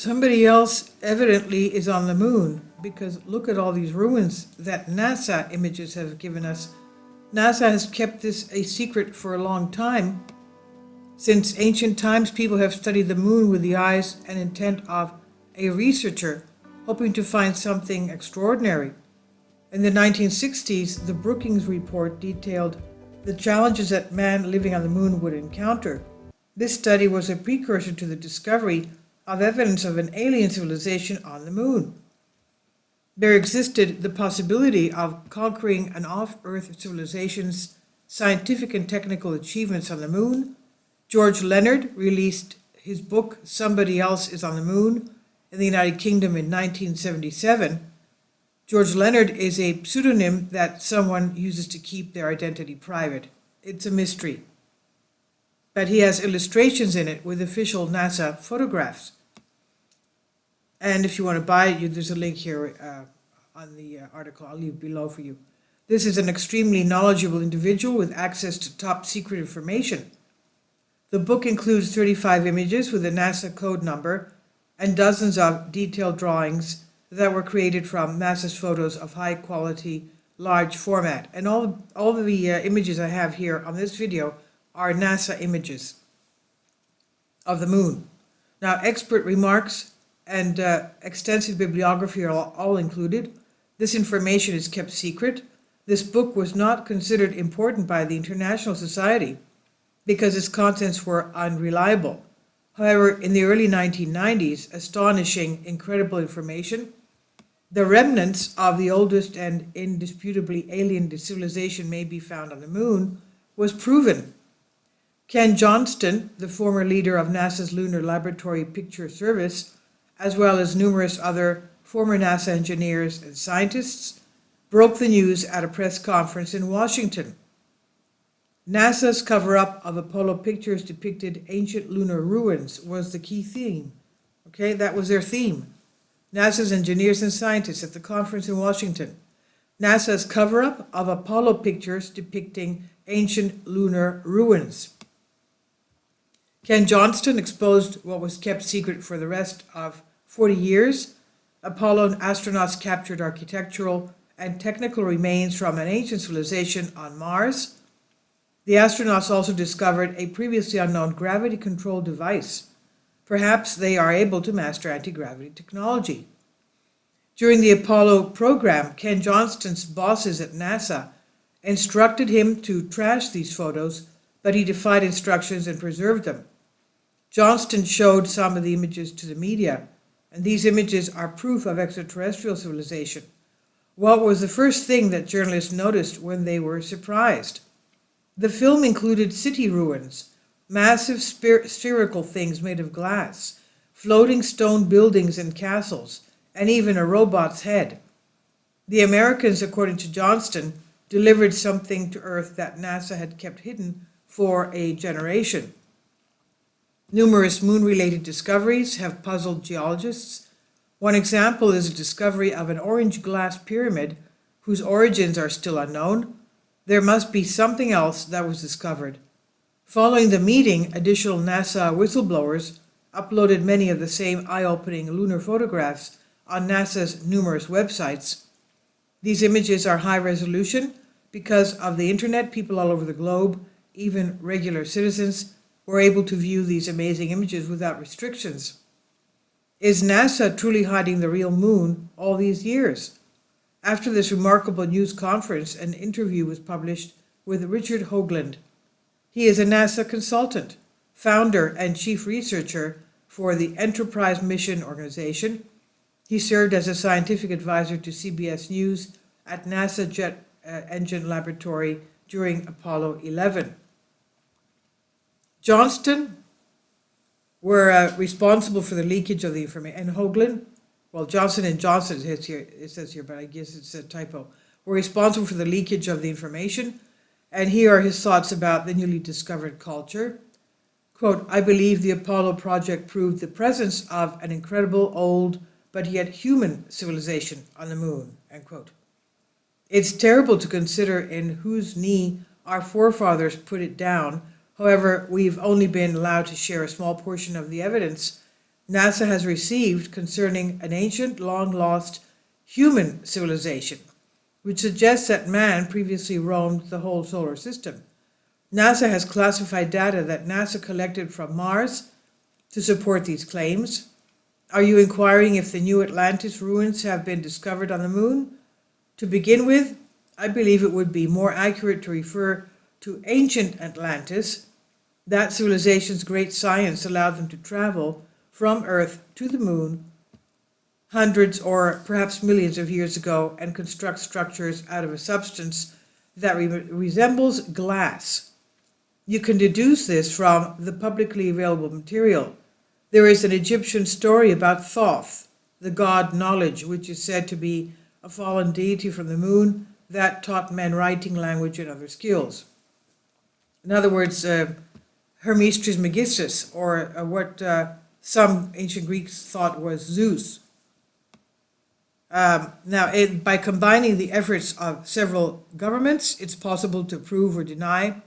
Somebody else evidently is on the moon, because look at all these ruins that NASA images have given us. NASA has kept this a secret for a long time. Since ancient times, people have studied the moon with the eyes and intent of a researcher, hoping to find something extraordinary. In the 1960s, the Brookings Report detailed the challenges that man living on the moon would encounter. This study was a precursor to the discovery of evidence of an alien civilization on the moon. There existed the possibility of conquering an off-Earth civilization's scientific and technical achievements on the moon. George Leonard released his book Somebody Else is on the Moon in the United Kingdom in 1977. George Leonard is a pseudonym that someone uses to keep their identity private. It's a mystery. But he has illustrations in it with official NASA photographs. And if you want to buy it, there's a link here on the article I'll leave below for you. This is an extremely knowledgeable individual with access to top secret information. The book includes 35 images with a NASA code number and dozens of detailed drawings that were created from NASA's photos of high quality, large format. And all the images I have here on this video are NASA images of the moon. Now, expert remarks and extensive bibliography are all included. This information is kept secret. This book was not considered important by the International Society because its contents were unreliable. However, in the early 1990s, astonishing, incredible information, the remnants of the oldest and indisputably alien civilization may be found on the moon, was proven. Ken Johnston, the former leader of NASA's Lunar Laboratory Picture Service, as well as numerous other former NASA engineers and scientists, broke the news at a press conference in Washington. NASA's cover-up of Apollo pictures depicted ancient lunar ruins was the key theme. Okay, that was their theme. NASA's engineers and scientists at the conference in Washington. NASA's cover-up of Apollo pictures depicting ancient lunar ruins. Ken Johnston exposed what was kept secret for the rest of 40 years. Apollo astronauts captured architectural and technical remains from an ancient civilization on Mars. The astronauts also discovered a previously unknown gravity-controlled device. Perhaps they are able to master anti-gravity technology. During the Apollo program, Ken Johnston's bosses at NASA instructed him to trash these photos, but he defied instructions and preserved them. Johnston showed some of the images to the media, and these images are proof of extraterrestrial civilization. What was the first thing that journalists noticed when they were surprised? The film included city ruins, massive spherical things made of glass, floating stone buildings and castles, and even a robot's head. The Americans, according to Johnston, delivered something to Earth that NASA had kept hidden for a generation. Numerous moon-related discoveries have puzzled geologists. One example is a discovery of an orange glass pyramid whose origins are still unknown. There must be something else that was discovered. Following the meeting, additional NASA whistleblowers uploaded many of the same eye-opening lunar photographs on NASA's numerous websites. These images are high resolution because of the internet. People all over the globe, even regular citizens, were able to view these amazing images without restrictions. Is NASA truly hiding the real moon all these years? After this remarkable news conference, an interview was published with Richard Hoagland. He is a NASA consultant, founder and chief researcher for the Enterprise Mission Organization. He served as a scientific advisor to CBS News at NASA Jet Engine Laboratory during Apollo 11. Johnston were responsible for the leakage of the information, and Hoagland, well, Johnson and Johnson it says here, but I guess it's a typo, were responsible for the leakage of the information. And here are his thoughts about the newly discovered culture. Quote, I believe the Apollo project proved the presence of an incredible, old, but yet human civilization on the moon, end quote. It's terrible to consider in whose knee our forefathers put it down. However, we've only been allowed to share a small portion of the evidence NASA has received concerning an ancient, long-lost human civilization, which suggests that man previously roamed the whole solar system. NASA has classified data that NASA collected from Mars to support these claims. Are you inquiring if the New Atlantis ruins have been discovered on the moon? To begin with, I believe it would be more accurate to refer to ancient Atlantis. That civilization's great science allowed them to travel from Earth to the moon hundreds or perhaps millions of years ago and construct structures out of a substance that resembles glass. You can deduce this from the publicly available material. There is an Egyptian story about Thoth, the god knowledge, which is said to be a fallen deity from the moon that taught men writing, language, and other skills. In other words, Hermes Trismegistus, or what some ancient Greeks thought was Zeus. By combining the efforts of several governments, it's possible to prove or deny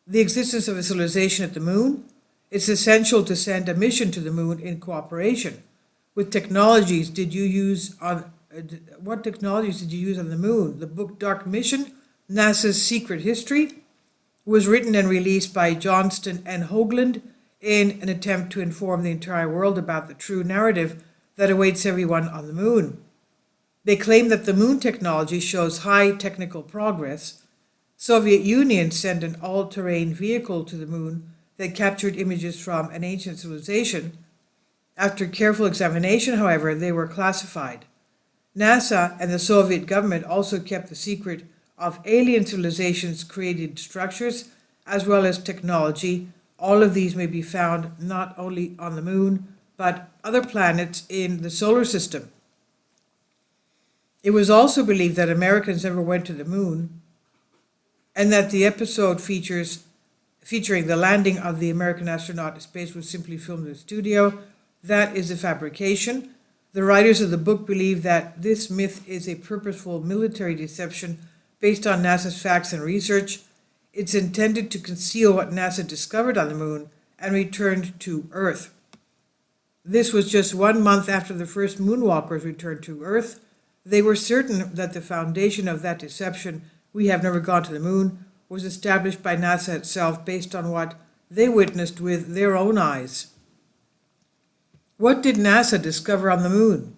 the existence of a civilization at the moon. It's essential to send a mission to the moon in cooperation. What technologies did you use on the moon? The book Dark Mission, NASA's Secret History, was written and released by Johnston and Hoagland in an attempt to inform the entire world about the true narrative that awaits everyone on the moon. They claim that the moon technology shows high technical progress. Soviet Union sent an all-terrain vehicle to the moon that captured images from an ancient civilization. After careful examination, however, they were classified. NASA and the Soviet government also kept the secret of alien civilizations' created structures as well as technology. All of these may be found not only on the moon, but other planets in the solar system. It was also believed that Americans never went to the moon, and that the episode featuring the landing of the American astronaut in space was simply filmed in the studio. That is a fabrication. The writers of the book believe that this myth is a purposeful military deception based on NASA's facts and research. It's intended to conceal what NASA discovered on the moon and returned to Earth. This was just 1 month after the first moonwalkers returned to Earth. They were certain that the foundation of that deception, we have never gone to the moon, was established by NASA itself based on what they witnessed with their own eyes. What did NASA discover on the moon?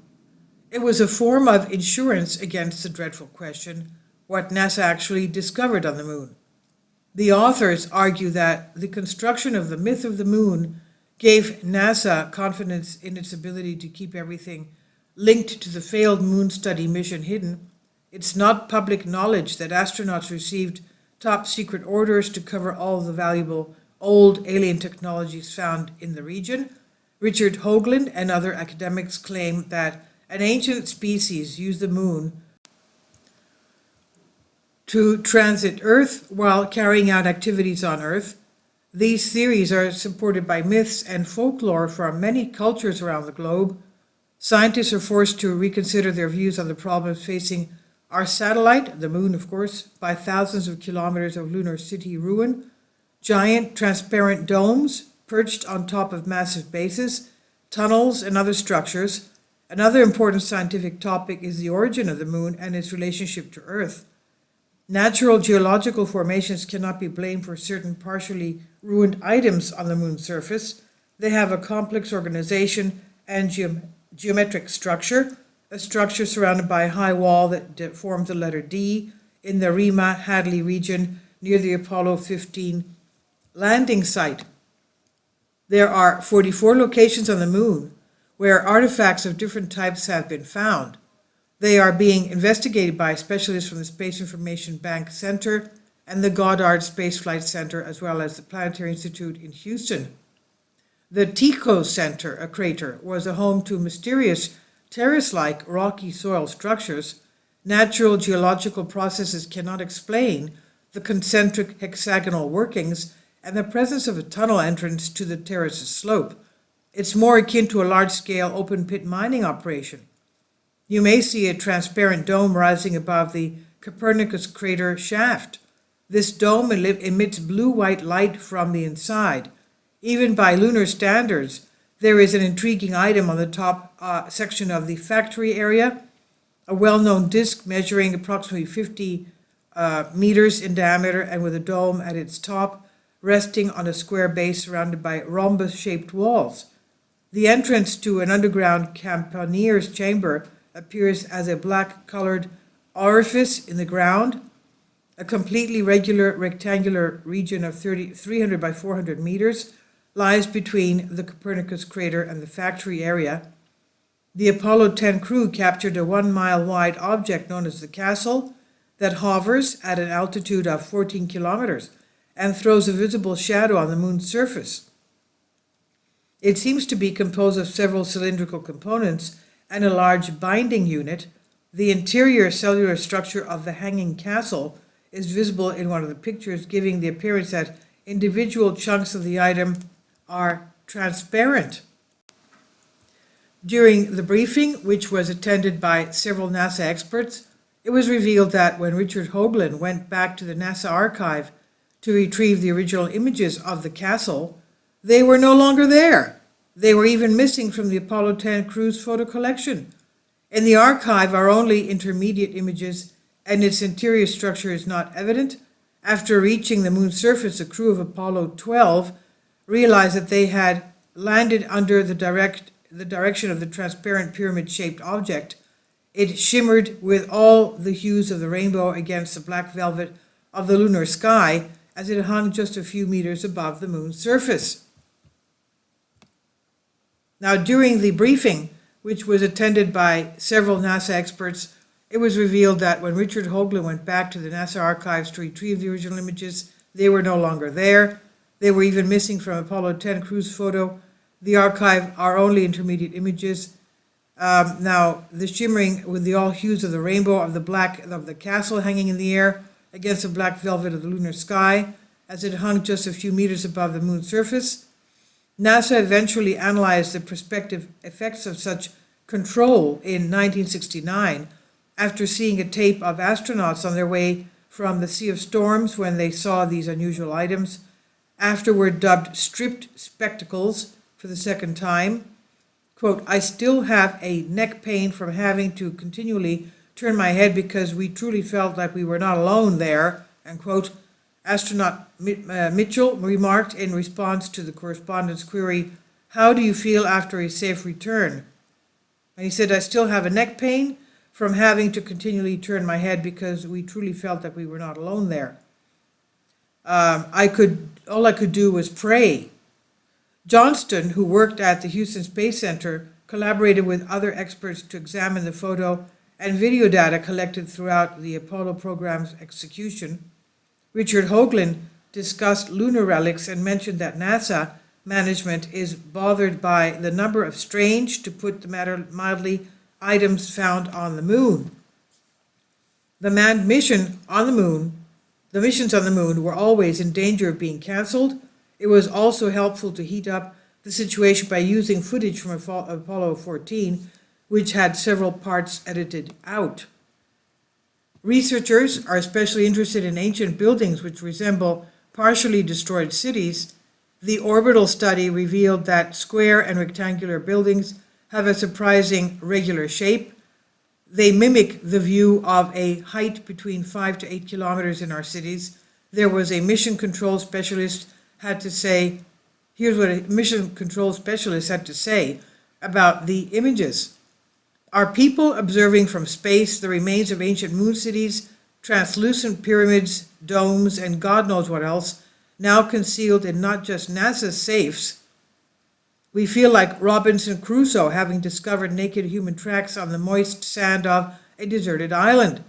It was a form of insurance against the dreadful question, what NASA actually discovered on the moon. The authors argue that the construction of the myth of the moon gave NASA confidence in its ability to keep everything linked to the failed moon study mission hidden. It's not public knowledge that astronauts received top secret orders to cover all the valuable old alien technologies found in the region. Richard Hoagland and other academics claim that an ancient species used the moon to transit Earth while carrying out activities on Earth. These theories are supported by myths and folklore from many cultures around the globe. Scientists are forced to reconsider their views on the problems facing our satellite, the moon of course, by thousands of kilometers of lunar city ruin, giant transparent domes perched on top of massive bases, tunnels, and other structures. Another important scientific topic is the origin of the moon and its relationship to Earth. Natural geological formations cannot be blamed for certain partially ruined items on the moon's surface. They have a complex organization and geometric structure, a structure surrounded by a high wall that forms the letter D in the Rima-Hadley region near the Apollo 15 landing site. There are 44 locations on the moon where artifacts of different types have been found. They are being investigated by specialists from the Space Information Bank Center and the Goddard Space Flight Center, as well as the Planetary Institute in Houston. The Tycho Center, a crater, was a home to mysterious terrace-like rocky soil structures. Natural geological processes cannot explain the concentric hexagonal workings and the presence of a tunnel entrance to the terrace's slope. It's more akin to a large-scale open-pit mining operation. You may see a transparent dome rising above the Copernicus crater shaft. This dome emits blue-white light from the inside. Even by lunar standards, There is an intriguing item on the top section of the factory area, a well-known disc measuring approximately 50 meters in diameter and with a dome at its top, resting on a square base surrounded by rhombus-shaped walls. The entrance to an underground campanier's chamber appears as a black-colored orifice in the ground. A completely regular rectangular region of 300 by 400 meters lies between the Copernicus crater and the factory area. The Apollo 10 crew captured a 1 mile wide object known as the castle that hovers at an altitude of 14 kilometers and throws a visible shadow on the moon's surface. It seems to be composed of several cylindrical components and a large binding unit. The interior cellular structure of the hanging castle is visible in one of the pictures, giving the appearance that individual chunks of the item are transparent. During the briefing, which was attended by several NASA experts, it was revealed that when Richard Hoagland went back to the NASA archive to retrieve the original images of the castle, they were no longer there. They were even missing from the Apollo 10 crew's photo collection. In the archive are only intermediate images, and its interior structure is not evident. After reaching the moon's surface, the crew of Apollo 12 realized that they had landed under the direction of the transparent pyramid-shaped object. It shimmered with all the hues of the rainbow against the black velvet of the lunar sky as it hung just a few meters above the moon's surface. Now, during the briefing, which was attended by several NASA experts, it was revealed that when Richard Hoagland went back to the NASA archives to retrieve the original images, they were no longer there. They were even missing from Apollo 10 crew's photo. The archive are only intermediate images. Now, the shimmering with the all hues of the rainbow of the castle hanging in the air against the black velvet of the lunar sky as it hung just a few meters above the moon's surface. NASA eventually analyzed the prospective effects of such control in 1969 after seeing a tape of astronauts on their way from the Sea of Storms when they saw these unusual items, afterward dubbed stripped spectacles for the second time. Quote, "I still have a neck pain from having to continually turn my head because we truly felt like we were not alone there," end quote. Astronaut Mitchell remarked in response to the correspondent's query, "How do you feel after a safe return?" And he said, "I still have a neck pain from having to continually turn my head because we truly felt that we were not alone there. All I could do was pray." Johnston, who worked at the Houston Space Center, collaborated with other experts to examine the photo and video data collected throughout the Apollo program's execution. Richard Hoagland discussed lunar relics and mentioned that NASA management is bothered by the number of strange, to put the matter mildly, items found on the moon. The manned mission on the moon, the missions on the moon were always in danger of being canceled. It was also helpful to heat up the situation by using footage from Apollo 14, which had several parts edited out. Researchers are especially interested in ancient buildings which resemble partially destroyed cities. The orbital study revealed that square and rectangular buildings have a surprising regular shape. They mimic the view of a height between 5 to 8 kilometers in our cities. There was a mission control specialist had to say, here's what a mission control specialist had to say about the images. "Are people observing from space the remains of ancient moon cities, translucent pyramids, domes, and God knows what else, now concealed in not just NASA's safes? We feel like Robinson Crusoe having discovered naked human tracks on the moist sand of a deserted island.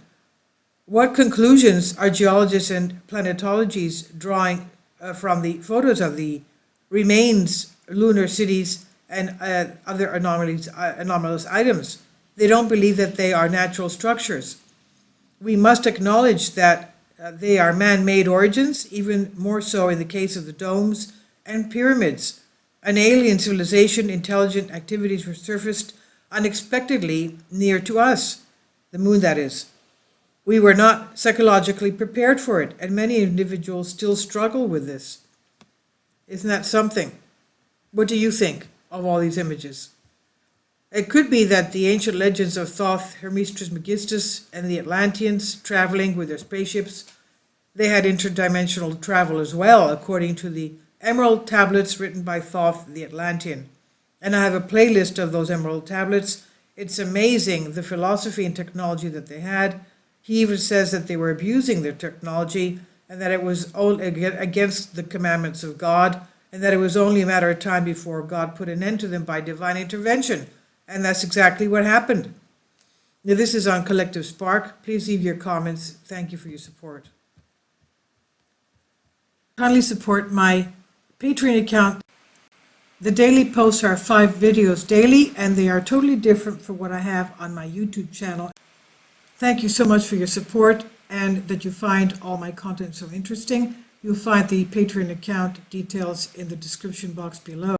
What conclusions are geologists and planetologists drawing from the photos of the remains, lunar cities, and other anomalous items? They don't believe that they are natural structures. We must acknowledge that they are man-made origins, even more so in the case of the domes and pyramids. An alien civilization, intelligent activities were surfaced unexpectedly near to us, the moon that is. We were not psychologically prepared for it, and many individuals still struggle with this." Isn't that something? What do you think? of all these images. It could be that the ancient legends of Thoth, Hermes Trismegistus, and the Atlanteans traveling with their spaceships, they had interdimensional travel as well, according to the emerald tablets written by Thoth the Atlantean. And I have a playlist of those emerald tablets. It's amazing the philosophy and technology that they had. He even says that they were abusing their technology and that it was against the commandments of God, and that it was only a matter of time before God put an end to them by divine intervention. And that's exactly what happened. Now, this is on Collective Spark. Please leave your comments. Thank you for your support. Kindly support my Patreon account. The daily posts are 5 videos daily, and they are totally different from what I have on my YouTube channel. Thank you so much for your support and that you find all my content so interesting. You'll find the Patreon account details in the description box below.